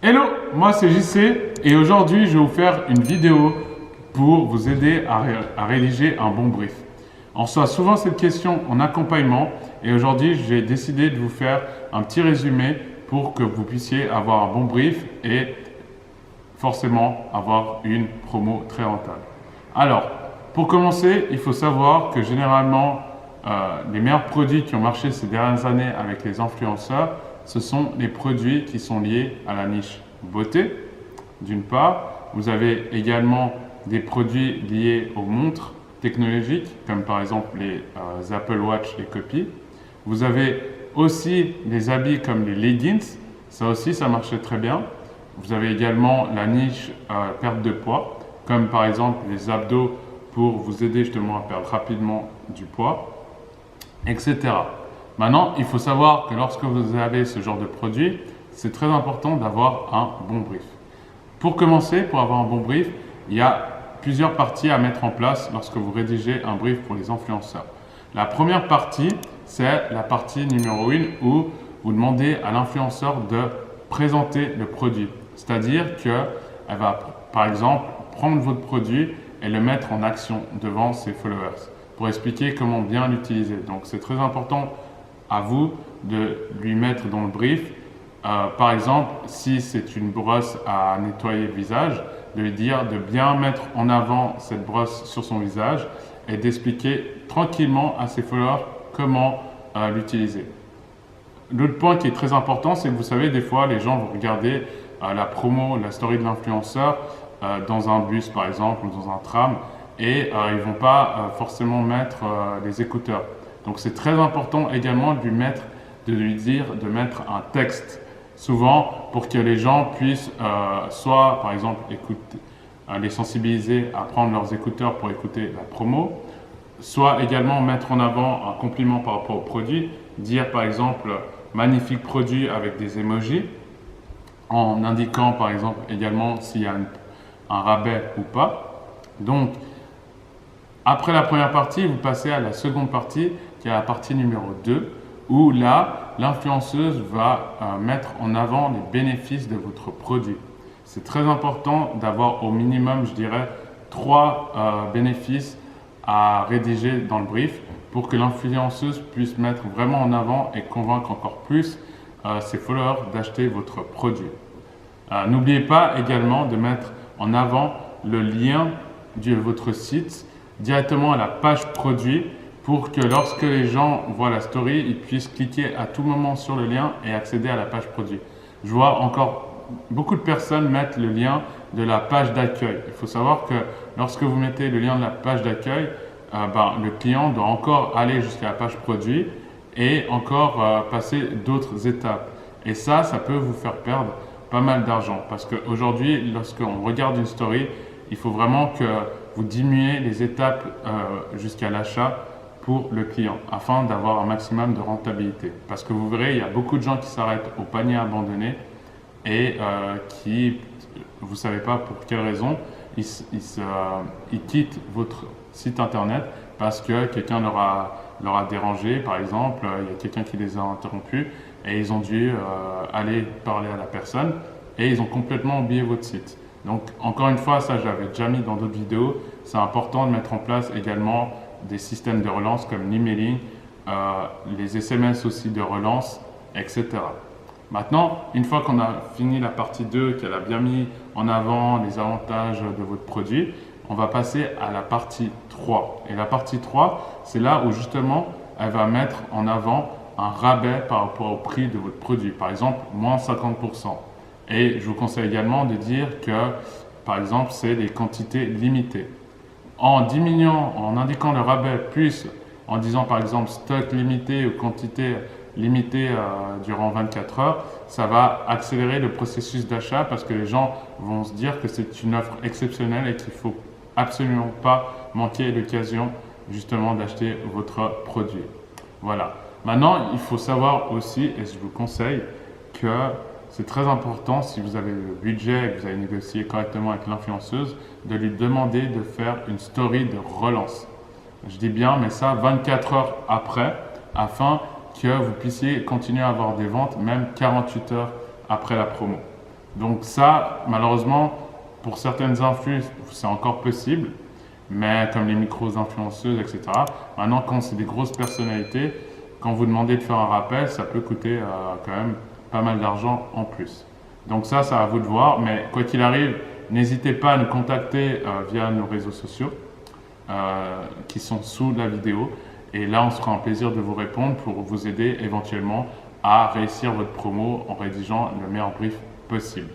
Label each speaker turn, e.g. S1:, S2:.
S1: Hello, moi c'est JC et aujourd'hui je vais vous faire une vidéo pour vous aider à rédiger un bon brief. On reçoit souvent cette question en accompagnement et aujourd'hui j'ai décidé de vous faire un petit résumé pour que vous puissiez avoir un bon brief et forcément avoir une promo très rentable. Alors, pour commencer, il faut savoir que généralement les meilleurs produits qui ont marché ces dernières années avec les influenceurs, ce sont les produits qui sont liés à la niche beauté, d'une part. Vous avez également des produits liés aux montres technologiques, comme par exemple les Apple Watch et copies. Vous avez aussi des habits comme les leggings, ça aussi ça marchait très bien. Vous avez également la niche perte de poids, comme par exemple les abdos pour vous aider justement à perdre rapidement du poids, etc. Maintenant, il faut savoir que lorsque vous avez ce genre de produit, c'est très important d'avoir un bon brief. Pour commencer, pour avoir un bon brief, il y a plusieurs parties à mettre en place lorsque vous rédigez un brief pour les influenceurs. La première partie, c'est la partie numéro 1 où vous demandez à l'influenceur de présenter le produit. C'est-à-dire qu'elle va, par exemple, prendre votre produit et le mettre en action devant ses followers pour expliquer comment bien l'utiliser. Donc, c'est très important à vous de lui mettre dans le brief. Par exemple, si c'est une brosse à nettoyer le visage, de lui dire de bien mettre en avant cette brosse sur son visage et d'expliquer tranquillement à ses followers comment l'utiliser. L'autre point qui est très important, c'est que vous savez, des fois, les gens vont regarder la promo, la story de l'influenceur dans un bus, par exemple, ou dans un tram, et ils ne vont pas forcément mettre les écouteurs. Donc, c'est très important également de lui dire de mettre un texte, souvent pour que les gens puissent soit, par exemple, écouter, les sensibiliser à prendre leurs écouteurs pour écouter la promo, soit également mettre en avant un compliment par rapport au produit, dire par exemple magnifique produit avec des emojis, en indiquant par exemple également s'il y a un rabais ou pas. Donc, après la première partie, vous passez à la seconde partie, qui est la partie numéro 2, où là, l'influenceuse va mettre en avant les bénéfices de votre produit. C'est très important d'avoir au minimum, je dirais, 3 bénéfices à rédiger dans le brief pour que l'influenceuse puisse mettre vraiment en avant et convaincre encore plus ses followers d'acheter votre produit. N'oubliez pas également de mettre en avant le lien de votre site directement à la page produit pour que lorsque les gens voient la story, ils puissent cliquer à tout moment sur le lien et accéder à la page produit. Je vois encore beaucoup de personnes mettre le lien de la page d'accueil. Il faut savoir que lorsque vous mettez le lien de la page d'accueil, le client doit encore aller jusqu'à la page produit et encore passer d'autres étapes. Et ça peut vous faire perdre pas mal d'argent parce qu'aujourd'hui, lorsqu'on regarde une story, il faut vraiment que vous diminuez les étapes jusqu'à l'achat pour le client afin d'avoir un maximum de rentabilité. Parce que vous verrez, il y a beaucoup de gens qui s'arrêtent au panier abandonné et qui, vous ne savez pas pour quelle raison, ils quittent votre site internet parce que quelqu'un leur a dérangé, par exemple, il y a quelqu'un qui les a interrompus et ils ont dû aller parler à la personne et ils ont complètement oublié votre site. Donc, encore une fois, ça je l'avais déjà mis dans d'autres vidéos, c'est important de mettre en place également des systèmes de relance comme l'emailing, les SMS aussi de relance, etc. Maintenant, une fois qu'on a fini la partie 2, qu'elle a bien mis en avant les avantages de votre produit, on va passer à la partie 3. Et la partie 3, c'est là où justement, elle va mettre en avant un rabais par rapport au prix de votre produit. Par exemple, moins 50%. Et je vous conseille également de dire que, par exemple, c'est des quantités limitées. En diminuant, en indiquant le rabais, plus en disant par exemple stock limité ou quantité limitée durant 24 heures, ça va accélérer le processus d'achat parce que les gens vont se dire que c'est une offre exceptionnelle et qu'il ne faut absolument pas manquer l'occasion justement d'acheter votre produit. Voilà. Maintenant, il faut savoir aussi, et je vous conseille, que c'est très important, si vous avez le budget et que vous avez négocié correctement avec l'influenceuse, de lui demander de faire une story de relance. Je dis bien, mais ça 24 heures après, afin que vous puissiez continuer à avoir des ventes, même 48 heures après la promo. Donc ça, malheureusement, pour certaines influx, c'est encore possible, mais comme les micro-influenceuses, etc. Maintenant, quand c'est des grosses personnalités, quand vous demandez de faire un rappel, ça peut coûter quand même pas mal d'argent en plus. Donc ça à vous de voir, mais quoi qu'il arrive, n'hésitez pas à nous contacter via nos réseaux sociaux qui sont sous la vidéo. Et là, on sera un plaisir de vous répondre pour vous aider éventuellement à réussir votre promo en rédigeant le meilleur brief possible.